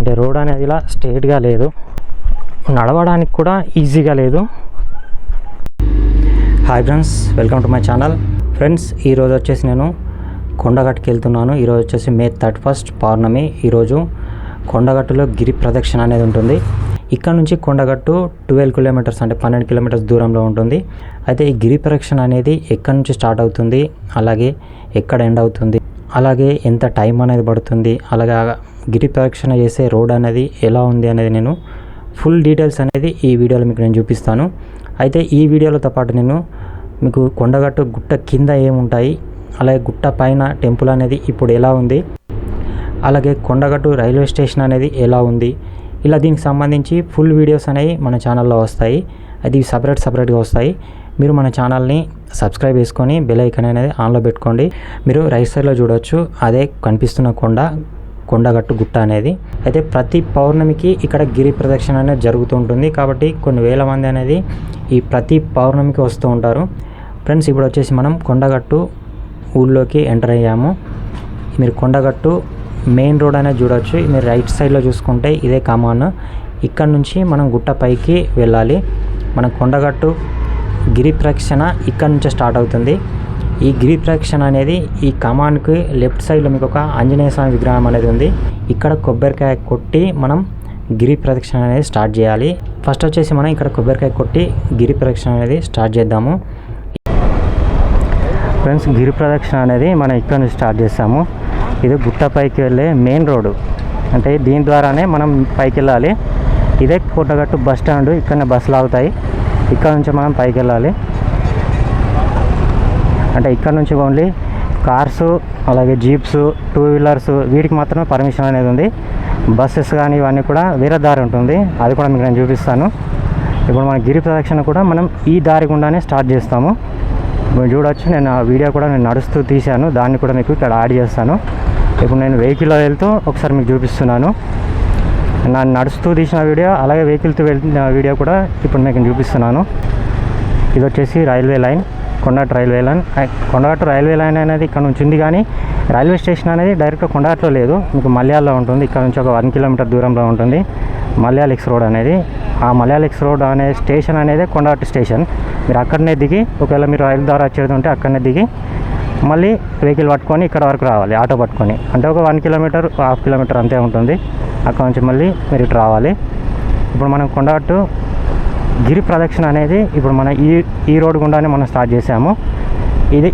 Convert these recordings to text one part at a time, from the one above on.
అంటే రోడ్ అనేది ఇలా స్ట్రైట్గా లేదు, నడవడానికి కూడా ఈజీగా లేదు. Hi friends, welcome to my channel. Friends, ఈరోజు వచ్చేసి నేను కొండగట్టుకి వెళ్తున్నాను. ఈరోజు వచ్చేసి మే 31 పౌర్ణమి. ఈరోజు కొండగట్టులో గిరి ప్రదక్షిణ అనేది ఉంటుంది. ఇక్కడ నుంచి కొండగట్టు 12 కిలోమీటర్స్ అంటే 12 కిలోమీటర్స్ దూరంలో ఉంటుంది. అయితే ఈ గిరి ప్రదక్షిణ అనేది ఎక్కడి నుంచి స్టార్ట్ అవుతుంది, అలాగే ఎక్కడ ఎండ్ అవుతుంది, అలాగే ఎంత టైం అనేది పడుతుంది, అలాగే గిరి ప్రదక్షిణ చేసే రోడ్ అనేది ఎలా ఉంది అనేది నేను ఫుల్ డీటెయిల్స్ అనేది ఈ వీడియోలో మీకు నేను చూపిస్తాను. అయితే ఈ వీడియోలతో పాటు నేను మీకు కొండగట్టు గుట్ట కింద ఏముంటాయి, అలాగే గుట్ట పైన టెంపుల్ అనేది ఇప్పుడు ఎలా ఉంది, అలాగే కొండగట్టు రైల్వే స్టేషన్ అనేది ఎలా ఉంది, ఇలా దీనికి సంబంధించి ఫుల్ వీడియోస్ అనేవి మన ఛానల్లో వస్తాయి. అది సపరేట్గా వస్తాయి. మీరు మన ఛానల్ని సబ్స్క్రైబ్ చేసుకొని బెల్ ఐకాన్ అనేది ఆన్లో పెట్టుకోండి. మీరు రైట్ సైడ్లో చూడవచ్చు, అదే కనిపిస్తున్న కొండగట్టు గుట్ట అనేది. అయితే ప్రతి పౌర్ణమికి ఇక్కడ గిరి ప్రదక్షిణ అనేది జరుగుతూ ఉంటుంది. కాబట్టి కొన్ని వేల మంది అనేది ఈ ప్రతి పౌర్ణమికి వస్తూ ఉంటారు. ఫ్రెండ్స్, ఇప్పుడు వచ్చేసి మనం కొండగట్టు ఊళ్ళోకి ఎంటర్ అయ్యాము. మీరు కొండగట్టు మెయిన్ రోడ్ అనేది చూడవచ్చు. మీరు రైట్ సైడ్లో చూసుకుంటే ఇదే కమాన్. ఇక్కడ నుంచి మనం గుట్ట పైకి వెళ్ళాలి. మన కొండగట్టు గిరి ప్రదక్షిణ ఇక్కడ నుంచే స్టార్ట్ అవుతుంది. ఈ గిరి ప్రదక్షిణ అనేది ఈ కమాన్కి లెఫ్ట్ సైడ్లో మీకు ఒక ఆంజనేయ స్వామి విగ్రహం అనేది ఉంది. ఇక్కడ కొబ్బరికాయ కొట్టి మనం గిరి ప్రదక్షిణ అనేది స్టార్ట్ చేయాలి. ఫస్ట్ వచ్చేసి మనం ఇక్కడ కొబ్బరికాయ కొట్టి గిరి ప్రదక్షిణ అనేది స్టార్ట్ చేద్దాము. ఫ్రెండ్స్, గిరి ప్రదక్షిణ అనేది మనం ఇక్కడ నుంచి స్టార్ట్ చేస్తాము. ఇది గుట్ట పైకి వెళ్ళే మెయిన్ రోడ్డు, అంటే దీని ద్వారానే మనం పైకి వెళ్ళాలి. ఇదే కొండగట్టు బస్ స్టాండ్. ఇక్కడనే బస్సులు ఆగుతాయి. ఇక్కడ నుంచి మనం పైకి వెళ్ళాలి. అంటే ఇక్కడ నుంచి ఓన్లీ కార్స్, అలాగే జీప్స్, 2 వీలర్స్ వీటికి మాత్రమే పర్మిషన్ అనేది ఉంది. బస్సెస్ కానీ ఇవన్నీ కూడా వేరే దారి ఉంటుంది. అది కూడా మీకు నేను చూపిస్తాను. ఇప్పుడు మన గిరి ప్రదక్షిణ కూడా మనం ఈ దారి గుండానే స్టార్ట్ చేస్తాము. మీరు చూడవచ్చు, నేను ఆ వీడియో కూడా నేను నడుస్తూ తీశాను. దాన్ని కూడా మీకు ఇక్కడ యాడ్ చేస్తాను. ఇప్పుడు నేను వెహికల్లో వెళ్తూ ఒకసారి మీకు చూపిస్తున్నాను. నేను నడుస్తూ తీసిన వీడియో, అలాగే వెహికల్తో వెళ్ళిన వీడియో కూడా ఇప్పుడు మీకు చూపిస్తున్నాను. ఇది వచ్చేసి railway line, Kondagattu railway line. Kondagattu railway line అనేది ఇక్కడ నుంచి ఉంది, కానీ రైల్వే స్టేషన్ అనేది డైరెక్ట్గా కొండగట్టులో లేదు, మీకు మల్యాల్లో ఉంటుంది. ఇక్కడ నుంచి ఒక 1 కిలోమీటర్ దూరంలో ఉంటుంది మల్యాల ఎక్స్ రోడ్ అనేది. ఆ మల్యాల ఎక్స్ రోడ్ అనే స్టేషన్ అనేది కొండగట్టు స్టేషన్. మీరు అక్కడనే దిగి, ఒకవేళ మీరు రైలు ద్వారా వచ్చేది ఉంటే అక్కడనే దిగి మళ్ళీ వెహికల్ పట్టుకొని ఇక్కడ వరకు రావాలి, ఆటో పట్టుకొని. అంటే ఒక 1 కిలోమీటర్, 1/2 కిలోమీటర్ అంతే ఉంటుంది. అక్కడ నుంచి మళ్ళీ మీరు ఇటు రావాలి. ఇప్పుడు మనం కొండగట్టు గిరి ప్రదక్షిణ అనేది ఇప్పుడు మన ఈ రోడ్ గుండానే మనం స్టార్ట్ చేసాము.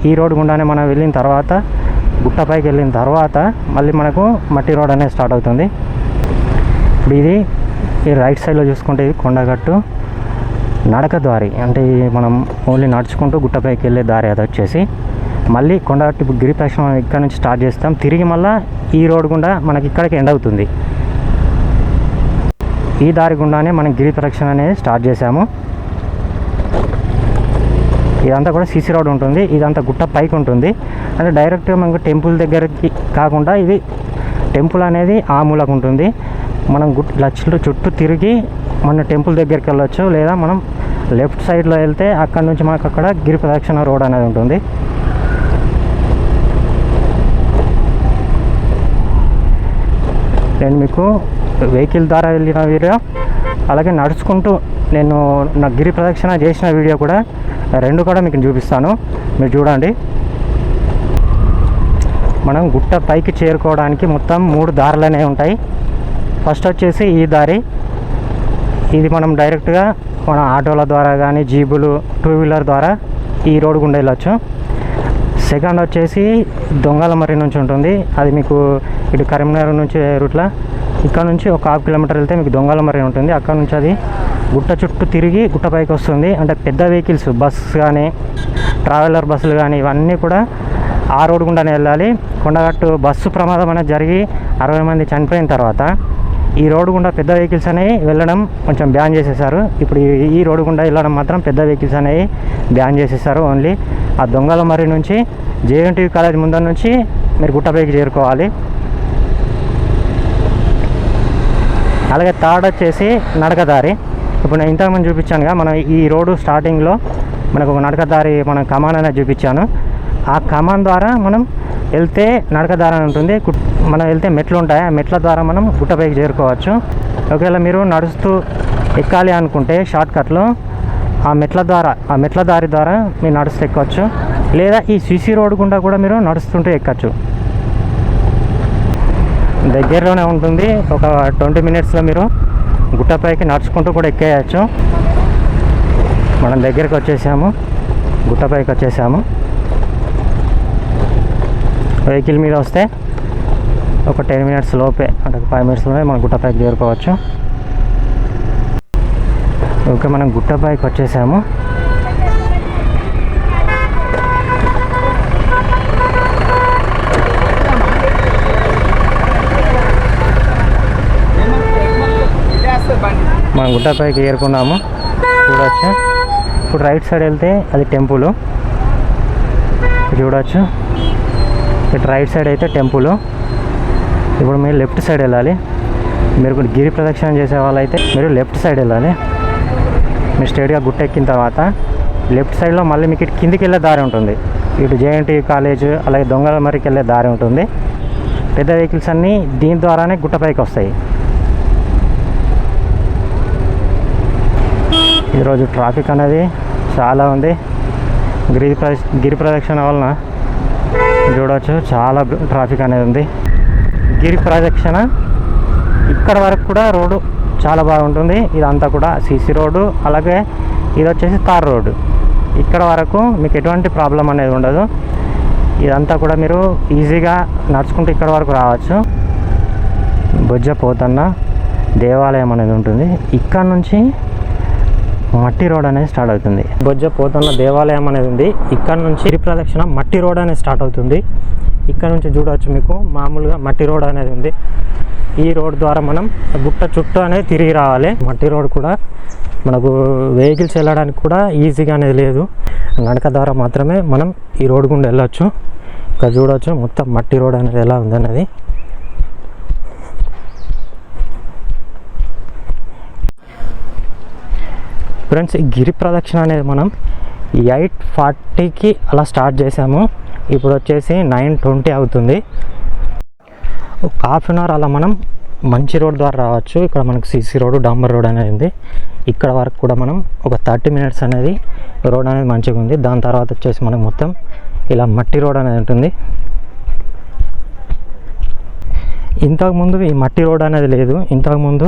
ఈ రోడ్ గుండానే మనం వెళ్ళిన తర్వాత, గుట్టపైకి వెళ్ళిన తర్వాత మళ్ళీ మనకు మట్టి రోడ్ అనేది స్టార్ట్ అవుతుంది. ఇప్పుడు ఇది ఈ రైట్ సైడ్లో చూసుకుంటే ఇది కొండగట్టు నడక దారి, అంటే మనం ఓన్లీ నడుచుకుంటూ గుట్టపైకి వెళ్ళే దారి. అది వచ్చేసి మళ్ళీ కొండగట్టు ఇప్పుడు గిరి ప్రదక్షిణ ఇక్కడ నుంచి స్టార్ట్ చేస్తాం. తిరిగి మళ్ళీ ఈ రోడ్ గుండా మనకి ఇక్కడికి ఎండ్ అవుతుంది. ఈ దారి గుండానే మనం గిరి ప్రదక్షిణ అనేది స్టార్ట్ చేసాము. ఇదంతా కూడా సిసి రోడ్ ఉంటుంది. ఇదంతా గుట్ట పైకి ఉంటుంది. అంటే డైరెక్ట్గా మనకు టెంపుల్ దగ్గరికి కాకుండా ఇది టెంపుల్ అనేది ఆ మూలకు ఉంటుంది. మనం ఇలా చుట్టూ తిరిగి మన టెంపుల్ దగ్గరికి వెళ్ళొచ్చు, లేదా మనం లెఫ్ట్ సైడ్లో వెళ్తే అక్కడ నుంచి మనకు అక్కడ గిరి ప్రదక్షిణ రోడ్ అనేది ఉంటుంది. నేను మీకు వెహికల్ ద్వారా వెళ్ళిన వీడియో, అలాగే నడుచుకుంటూ నేను నా గిరి ప్రదక్షిణ చేసిన వీడియో కూడా రెండు కూడా మీకు చూపిస్తాను. మీరు చూడండి. మనం గుట్ట పైకి చేరుకోవడానికి మొత్తం 3 దారులు అనేవి ఉంటాయి. ఫస్ట్ వచ్చేసి ఈ దారి. ఇది మనం డైరెక్ట్గా మన ఆటోల ద్వారా కానీ, జీబులు, 2 వీలర్ ద్వారా ఈ రోడ్ గుండా వెళ్ళొచ్చు. సెకండ్ వచ్చేసి దొంగలమర్రి నుంచి ఉంటుంది. అది మీకు ఇటు కరీంనగర్ నుంచి రూట్లో ఇక్కడ నుంచి ఒక 1/2 కిలోమీటర్ వెళ్తే మీకు దొంగలమర్రి ఉంటుంది. అక్కడ నుంచి అది గుట్ట చుట్టూ తిరిగి గుట్ట పైకి వస్తుంది. అంటే పెద్ద వెహికల్స్, బస్ కానీ, ట్రావెలర్ బస్సులు కానీ ఇవన్నీ కూడా ఆ రోడ్ గుండానే వెళ్ళాలి. కొండగట్టు బస్సు ప్రమాదం అనేది జరిగి 60 మంది చనిపోయిన తర్వాత ఈ రోడ్డు గుండా పెద్ద వెహికల్స్ అనేవి వెళ్ళడం కొంచెం బ్యాన్ చేసేసారు. ఇప్పుడు ఈ రోడ్డు గుండా వెళ్ళడం మాత్రం పెద్ద వెహికల్స్ అనేవి బ్యాన్ చేసేసారు. ఓన్లీ ఆ దొంగలమర్రి నుంచి జేఎన్టీయూ కాలేజ్ ముందర నుంచి మీరు గుట్టపైకి చేరుకోవాలి. అలాగే థర్డ్ వచ్చేసి నడకదారి. ఇప్పుడు నేను ఇంతకుముందు చూపించానుగా, మనం ఈ రోడ్డు స్టార్టింగ్లో మనకు ఒక నడకదారి, మనం కమాన్ అనేది చూపించాను. ఆ కమాన్ ద్వారా మనం వెళ్తే నడక దారి ఉంటుంది. మనం వెళ్తే మెట్లు ఉంటాయి, ఆ మెట్ల ద్వారా మనం గుట్టపైకి చేరుకోవచ్చు. ఒకవేళ మీరు నడుస్తూ ఎక్కాలి అనుకుంటే షార్ట్కట్లో ఆ మెట్ల దారి ద్వారా మీరు నడుస్తూ ఎక్కవచ్చు. లేదా ఈ సిసి రోడ్ గుండా కూడా మీరు నడుస్తుంటూ ఎక్కచ్చు. దగ్గరలోనే ఉంటుంది. ఒక 20 మినిట్స్లో మీరు గుట్టపైకి నడుచుకుంటూ కూడా ఎక్కేయచ్చు. మనం దగ్గరికి వచ్చేసాము, గుట్టపైకి వచ్చేసాము. వెహికల్ మీద వస్తే ఒక 10 మినిట్స్ లోపే, అంటే 5 మినిట్స్లోనే మనం గుట్టపైకి చేరుకోవచ్చు. ఓకే, మనం గుట్టపైకి వచ్చేసాము. మనం గుట్టపైకి ఏరుకున్నాము, చూడవచ్చు. ఇప్పుడు రైట్ సైడ్ వెళ్తే అది టెంపుల్ చూడవచ్చు. ఇటు రైట్ సైడ్ అయితే టెంపుల్. ఇప్పుడు మీరు లెఫ్ట్ సైడ్ వెళ్ళాలి. మీరు గిరి ప్రదక్షిణ చేసే వాళ్ళైతే మీరు లెఫ్ట్ సైడ్ వెళ్ళాలి. మీరు స్ట్రైట్గా గుట్ట ఎక్కిన తర్వాత లెఫ్ట్ సైడ్లో మళ్ళీ మీకు ఇటు కిందికి వెళ్ళే దారి ఉంటుంది. ఇటు జేఎన్టీ కాలేజ్, అలాగే దొంగల మరికి వెళ్ళే దారి ఉంటుంది. పెద్ద వెహికల్స్ అన్నీ దీని ద్వారానే గుట్టపైకి వస్తాయి. ఈరోజు ట్రాఫిక్ అనేది చాలా ఉంది. గిరి ప్రదక్షిణ వలన చూడవచ్చు చాలా ట్రాఫిక్ అనేది ఉంది. గిరి ప్రదక్షిణ ఇక్కడ వరకు కూడా రోడ్డు చాలా బాగుంటుంది. ఇదంతా కూడా సీసీ రోడ్డు, అలాగే ఇది వచ్చేసి తార్ రోడ్డు. ఇక్కడ వరకు మీకు ఎటువంటి ప్రాబ్లం అనేది ఉండదు. ఇదంతా కూడా మీరు ఈజీగా నడుచుకుంటూ ఇక్కడ వరకు రావచ్చు. బొజ్జ పోతన్న దేవాలయం అనేది ఉంటుంది. ఇక్కడ నుంచి మట్టి రోడ్ అనేది స్టార్ట్ అవుతుంది. బొజ్జ పోతన్న దేవాలయం అనేది ఉంది. ఇక్కడ నుంచి గిరి ప్రదక్షిణ మట్టి రోడ్ అనేది స్టార్ట్ అవుతుంది. ఇక్కడ నుంచి చూడవచ్చు, మీకు మామూలుగా మట్టి రోడ్ అనేది ఉంది. ఈ రోడ్ ద్వారా మనం గుట్ట చుట్టూ అనేది తిరిగి రావాలి. మట్టి రోడ్ కూడా మనకు వెహికల్స్ వెళ్ళడానికి కూడా ఈజీగా అనేది లేదు. నడక ద్వారా మాత్రమే మనం ఈ రోడ్ గుండా వెళ్ళొచ్చు. ఇక్కడ చూడవచ్చు మొత్తం మట్టి రోడ్ అనేది ఎలా ఉంది అనేది. ఫ్రెండ్స్, ఈ గిరి ప్రదక్షిణ అనేది మనం 8:40కి అలా స్టార్ట్ చేసాము. ఇప్పుడు వచ్చేసి 9:20 అవుతుంది. ఒక ½ అన్ అవర్ అలా మనం మంచి రోడ్ ద్వారా రావచ్చు. ఇక్కడ మనకు సీసీ రోడ్, డాంబర్ రోడ్ అనేది ఉంది. ఇక్కడ వరకు కూడా మనం ఒక 30 మినిట్స్ అనేది రోడ్ అనేది మంచిగా ఉంది. దాని తర్వాత వచ్చేసి మనకు మొత్తం ఇలా మట్టి రోడ్ అనేది ఉంటుంది. ఇంతకుముందు ఈ మట్టి రోడ్ అనేది లేదు. ఇంతకుముందు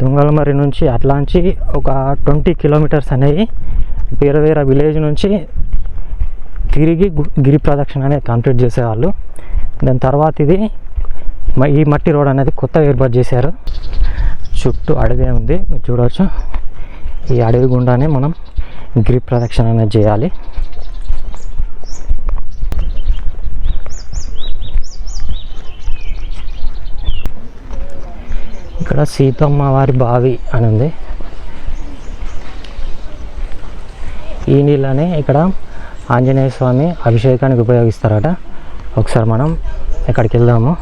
దొంగలమర్రి నుంచి అట్లాంచి ఒక 20 కిలోమీటర్స్ అనేవి వేరే వేరే విలేజ్ నుంచి తిరిగి గిరి ప్రదక్షిణ అనేది కంప్లీట్ చేసేవాళ్ళు. దాని తర్వాత ఇది ఈ మట్టి రోడ్ అనేది కొత్తగా ఏర్పాటు చేశారు. చుట్టూ అడవి ఉంది, మీరు చూడవచ్చు. ఈ అడవి గుండానే మనం గిరి ప్రదక్షిణ అనేది చేయాలి. ఇక్కడ సీతమ్మ వారి బావి అని ఉంది. ఈ నీళ్ళని ఇక్కడ ఆంజనేయ స్వామి అభిషేకానికి ఉపయోగిస్తారట. ఒకసారి మనం ఇక్కడికి వెళ్దాము.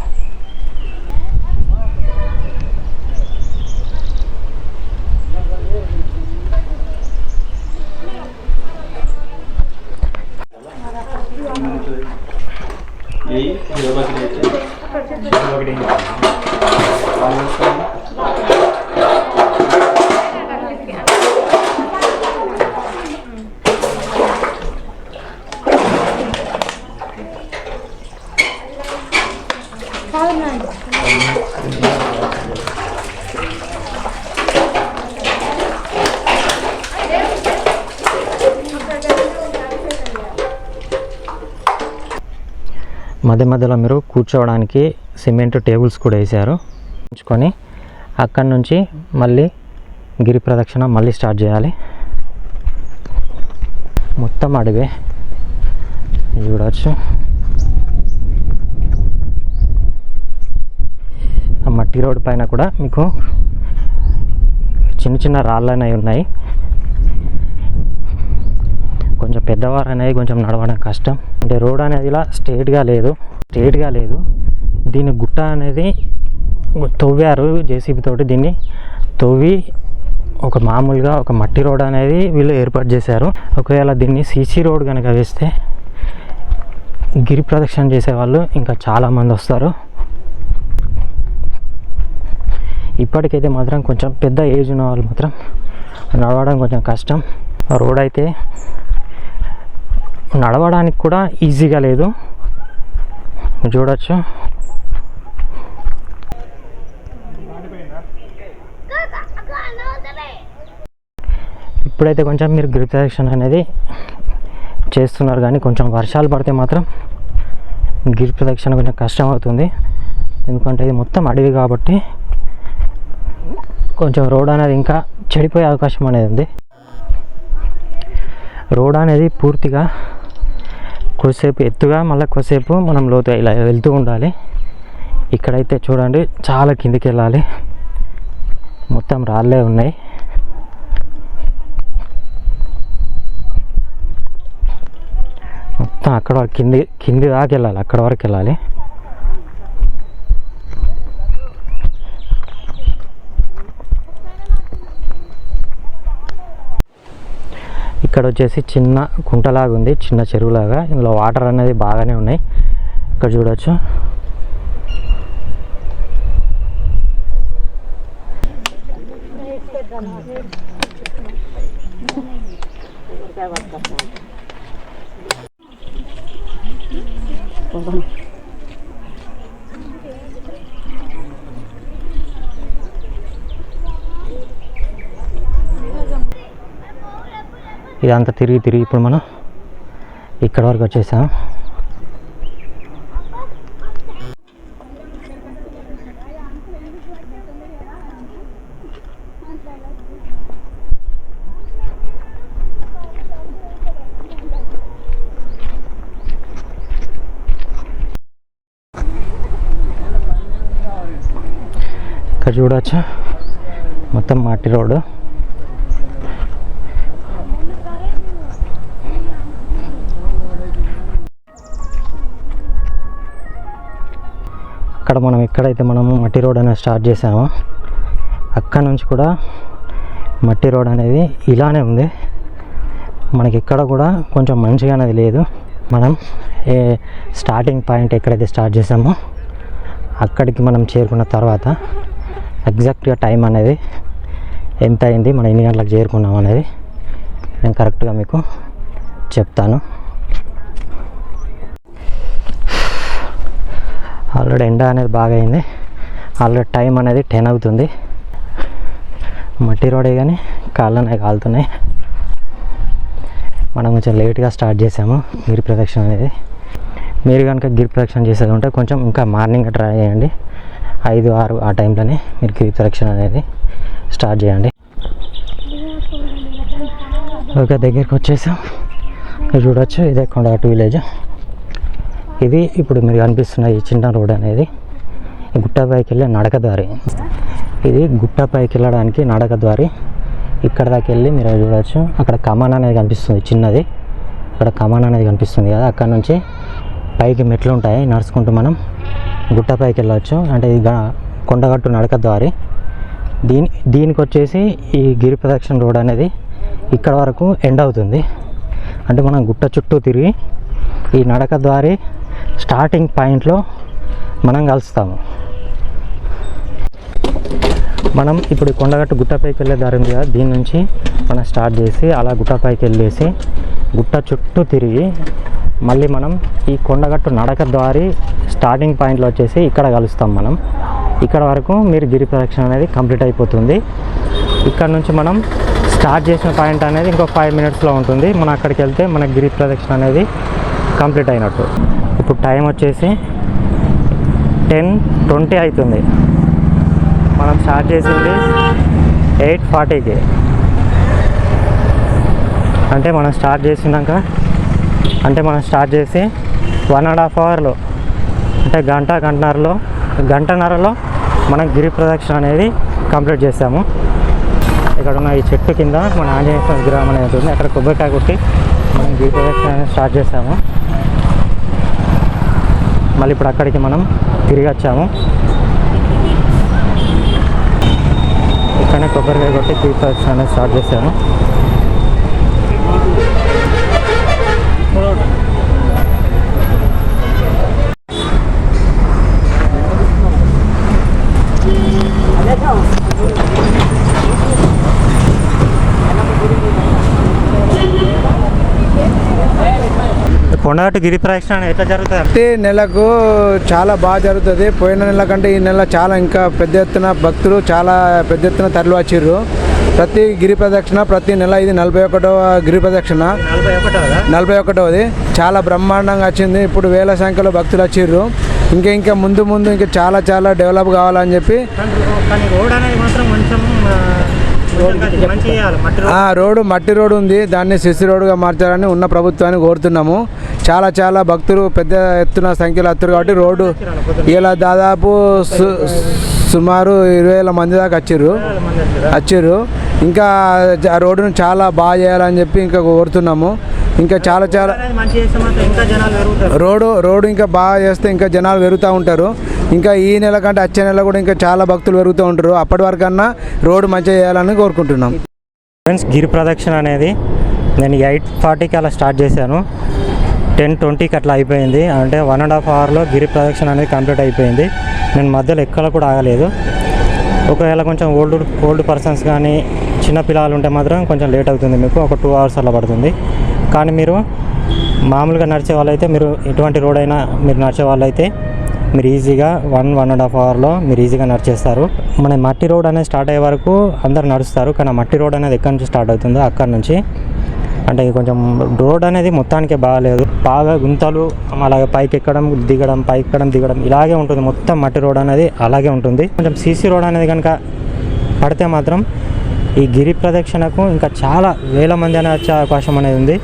మధ్య మధ్యలో మీరు కూర్చోవడానికి సిమెంట్ టేబుల్స్ కూడా వేసారు. ఉంచుకొని అక్కడి నుంచి మళ్ళీ గిరి ప్రదక్షిణ మళ్ళీ స్టార్ట్ చేయాలి. మొత్తం అడవే చూడవచ్చు. ఆ మట్టి రోడ్ పైన కూడా మీకు చిన్న చిన్న రాళ్ళు అనేవి ఉన్నాయి. కొంచెం పెద్దవారు అనేది కొంచెం నడవడం కష్టం. అంటే రోడ్ అనేది ఇలా స్ట్రైట్గా లేదు. దీని గుట్ట అనేది తవ్వారు జేసీబీ తోటి. దీన్ని తవ్వి ఒక మామూలుగా ఒక మట్టి రోడ్ అనేది వీళ్ళు ఏర్పాటు చేశారు. ఒకవేళ దీన్ని సీసీ రోడ్ కనుక వేస్తే గిరి ప్రదక్షిణ చేసేవాళ్ళు ఇంకా చాలామంది వస్తారు. ఇప్పటికైతే మాత్రం కొంచెం పెద్ద ఏజ్ ఉన్న వాళ్ళు మాత్రం నడవడం కొంచెం కష్టం. రోడ్ అయితే నడవడానికి కూడా ఈజీగా లేదు, చూడొచ్చు. ఇప్పుడైతే కొంచెం మీరు గిరి ప్రదక్షిణ అనేది చేస్తున్నారు, కానీ కొంచెం వర్షాలు పడితే మాత్రం గిరి ప్రదక్షిణ కొంచెం కష్టం అవుతుంది. ఎందుకంటే ఇది మొత్తం అడవి కాబట్టి కొంచెం రోడ్ అనేది ఇంకా చెడిపోయే అవకాశం అనేది ఉంది. రోడ్ అనేది పూర్తిగా కొద్దిసేపు ఎత్తుగా మళ్ళీ కొద్దిసేపు మనం లోతు ఇలా వెళ్తూ ఉండాలి. ఇక్కడైతే చూడండి చాలా కిందికి వెళ్ళాలి, మొత్తం రాళ్ళే ఉన్నాయి. మొత్తం అక్కడ కింది దాకా వెళ్ళాలి, అక్కడ వరకు వెళ్ళాలి. ఇక్కడ వచ్చేసి చిన్న కుంటలాగా ఉంది, చిన్న చెరువులాగా. ఇందులో వాటర్ అనేది బాగానే ఉన్నాయి, ఇక్కడ చూడొచ్చు. ఇదంతా తిరిగి ఇప్పుడు మనం ఇక్కడ వరకు వచ్చేసాం. ఇక్కడ చూడవచ్చు మొత్తం మట్టి రోడ్డు. అక్కడ మనం ఎక్కడైతే మనము మట్టి రోడ్ అనేది స్టార్ట్ చేసామో అక్కడ నుంచి కూడా మట్టి రోడ్ అనేది ఇలానే ఉంది. మనకి ఎక్కడ కూడా కొంచెం మంచిగా అనేది లేదు. మనం స్టార్టింగ్ పాయింట్ ఎక్కడైతే స్టార్ట్ చేసామో అక్కడికి మనం చేరుకున్న తర్వాత ఎగ్జాక్ట్గా టైం అనేది ఎంత అయింది, మనం ఎన్ని గంటలకు చేరుకున్నాం అనేది నేను కరెక్ట్గా మీకు చెప్తాను. ఆల్రెడీ ఎండ అనేది బాగా అయింది, ఆల్రెడీ టైం అనేది 10 అవుతుంది. మట్టి రోడే కానీ కాళ్ళు అనేవి కాలుతున్నాయి. మనం కొంచెం లేట్గా స్టార్ట్ చేసాము గిరి ప్రదక్షిణ అనేది. మీరు కనుక గిరి ప్రదక్షిణ చేసేది ఉంటే కొంచెం ఇంకా మార్నింగ్ ట్రై చేయండి, 5-6 ఆ టైంలోనే మీరు గిరి ప్రదక్షిణ అనేది స్టార్ట్ చేయండి. ఓకే, దగ్గరికి వచ్చేసాం. చూడవచ్చు ఇదే కొండగట్టు విలేజ్. ఇది ఇప్పుడు మీరు కనిపిస్తున్న ఈ చిన్న రోడ్ అనేది గుట్టపైకి వెళ్ళే నడక దారి. ఇది గుట్టపైకి వెళ్ళడానికి నడక దారి. ఇక్కడ దాకా వెళ్ళి మీరు చూడవచ్చు, అక్కడ కమాన్ అనేది కనిపిస్తుంది చిన్నది, అక్కడ కమాన్ అనేది కనిపిస్తుంది కదా, అక్కడ నుంచి పైకి మెట్లు ఉంటాయి, నడుచుకుంటూ మనం గుట్టపైకి వెళ్ళవచ్చు. అంటే ఇది కొండగట్టు నడక దారి. దీనికి వచ్చేసి ఈ గిరి ప్రదక్షిణ రోడ్ అనేది ఇక్కడ వరకు ఎండ్ అవుతుంది. అంటే మనం గుట్ట చుట్టూ తిరిగి ఈ నడక దారి స్టార్టింగ్ పాయింట్లో మనం కలుస్తాము. మనం ఇప్పుడు కొండగట్టు గుట్టపైకి వెళ్ళే దారి ఉంది కదా, దీని నుంచి మనం స్టార్ట్ చేసి అలా గుట్టపైకి వెళ్ళేసి గుట్ట చుట్టూ తిరిగి మళ్ళీ మనం ఈ కొండగట్టు నడక దారి స్టార్టింగ్ పాయింట్లో వచ్చేసి ఇక్కడ కలుస్తాం. మనం ఇక్కడ వరకు మీరు గిరి ప్రదక్షిణ అనేది కంప్లీట్ అయిపోతుంది. ఇక్కడ నుంచి మనం స్టార్ట్ చేసిన పాయింట్ అనేది ఇంకో 5 మినిట్స్లో ఉంటుంది. మనం అక్కడికి వెళ్తే మన గిరి ప్రదక్షిణ అనేది కంప్లీట్ అయినట్టు. ఇప్పుడు టైం వచ్చేసి 10:20 అవుతుంది. మనం స్టార్ట్ చేసింది 8:40కి. అంటే మనం స్టార్ట్ చేసి 1.5 అవర్లో, అంటే గంటన్నరలో మనం గిరి ప్రదక్షిణ అనేది కంప్లీట్ చేసాము. ఇక్కడ ఉన్న ఈ చెట్టు కింద మన ఆంజనేయ స్వామి విగ్రహం అనేది ఉంటుంది, అక్కడ కొబ్బరికాయ కొట్టి మనం గిరి ప్రదక్షిణ అనేది స్టార్ట్ చేసాము. మళ్ళీ ఇప్పుడు అక్కడికి మనం తిరిగి వచ్చాము. ఇక్కడనే కొబ్బరికాయ కొట్టి గిరి ప్రదక్షిణ అనేది స్టార్ట్ చేసాము. కొండగట్టు గిరి ప్రదక్షిణ ఎట్లా జరుగుతుంది? ప్రతి నెలకు చాలా బాగా జరుగుతుంది. పోయిన నెల కంటే ఈ నెల చాలా ఇంకా పెద్ద ఎత్తున భక్తులు చాలా పెద్ద ఎత్తున తరలి వచ్చిర్రు. ప్రతి గిరి ప్రదక్షిణ ప్రతి నెల ఇది 41వ గిరి ప్రదక్షిణ. 41వది చాలా బ్రహ్మాండంగా వచ్చింది. ఇప్పుడు వేల సంఖ్యలో భక్తులు వచ్చిర్రు. ఇంకా ముందు ఇంకా చాలా డెవలప్ కావాలని చెప్పి రోడ్డు మట్టి రోడ్డు ఉంది. దాన్ని సిసి రోడ్డుగా మార్చాలని ఉన్న ప్రభుత్వాన్ని కోరుతున్నాము. చాలా భక్తులు పెద్ద ఎత్తున సంఖ్యలో వస్తారు కాబట్టి రోడ్డు ఇలా దాదాపు సుమారు 20,000 మంది దాకా వచ్చిర్రు. ఇంకా ఆ రోడ్డును చాలా బాగా చేయాలని చెప్పి ఇంకా కోరుతున్నాము. ఇంకా చాలా రోడ్డు ఇంకా బాగా చేస్తే ఇంకా జనాలు పెరుగుతూ ఉంటారు. ఇంకా ఈ నెల కంటే వచ్చే నెల కూడా ఇంకా చాలా భక్తులు పెరుగుతూ ఉంటారు. అప్పటి వరకన్నా రోడ్డు మంచిగా చేయాలని కోరుకుంటున్నాం. ఫ్రెండ్స్, గిరి ప్రదక్షిణ అనేది నేను 8:40కి అలా స్టార్ట్ చేశాను. 10:20కి అట్లా అయిపోయింది. అంటే 1.5 అవర్లో గిరి ప్రదక్షిణ అనేది కంప్లీట్ అయిపోయింది. నేను మధ్యలో ఎక్కడ కూడా ఆగలేదు. ఒకవేళ కొంచెం ఓల్డ్ పర్సన్స్ కానీ చిన్న పిల్లలు ఉంటే మాత్రం కొంచెం లేట్ అవుతుంది. మీకు ఒక 2 అవర్స్ అలా పడుతుంది. కానీ మీరు మామూలుగా నడిచే వాళ్ళైతే, మీరు ఎటువంటి రోడ్ అయినా మీరు నడిచే వాళ్ళైతే మీరు ఈజీగా 1.5 అవర్లో మీరు ఈజీగా నడిచేస్తారు. మన మట్టి రోడ్ అనేది స్టార్ట్ అయ్యే వరకు అందరు నడుస్తారు. కానీ ఆ మట్టి రోడ్ అనేది ఎక్కడి నుంచి స్టార్ట్ అవుతుందో అక్కడి నుంచి, అంటే కొంచెం రోడ్ అనేది మొత్తానికి బాగాలేదు. బాగా గుంతలు, అలాగే పైకి ఎక్కడం దిగడం ఇలాగే ఉంటుంది. మొత్తం మట్టి రోడ్ అనేది అలాగే ఉంటుంది. కొంచెం సీసీ రోడ్ అనేది కనుక పడితే మాత్రం ఈ గిరి ప్రదక్షిణకు ఇంకా చాలా వేల మంది అనేది వచ్చే అవకాశం అనేది ఉంది.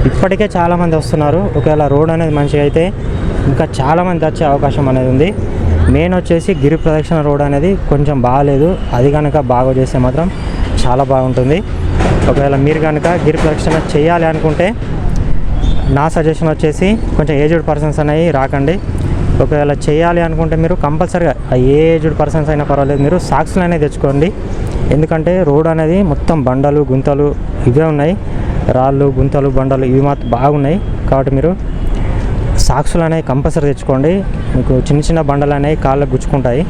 ఇప్పటికే చాలామంది వస్తున్నారు. ఒకవేళ రోడ్ అనేది మంచిగా అయితే ఇంకా చాలామంది వచ్చే అవకాశం అనేది ఉంది. మెయిన్ వచ్చేసి గిరి ప్రదక్షిణ రోడ్ అనేది కొంచెం బాగాలేదు. అది కనుక బాగా చేస్తే మాత్రం చాలా బాగుంటుంది. ఒకవేళ మీరు కనుక గిరి ప్రదక్షిణ చేయాలి అనుకుంటే నా సజెషన్ వచ్చేసి కొంచెం ఏజ్డ్ పర్సన్స్ అనేవి రాకండి. ఒకవేళ చేయాలి అనుకుంటే మీరు కంపల్సరీగా ఏ ఏజ్డ్ పర్సన్స్ అయినా పర్వాలేదు, మీరు సాక్స్లు అనేది తెచ్చుకోండి. ఎందుకంటే రోడ్ అనేది మొత్తం బండలు గుంతలు ఇవే ఉన్నాయి. రాళ్ళు గుంతలు బండలు ఇవి మాత్రం బాగున్నాయి. కాబట్టి మీరు సాక్సులు అనేవి కంపల్సరీ తెచ్చుకోండి. మీకు చిన్న బండలు అనేవి కాళ్ళకు గుచ్చుకుంటాయి.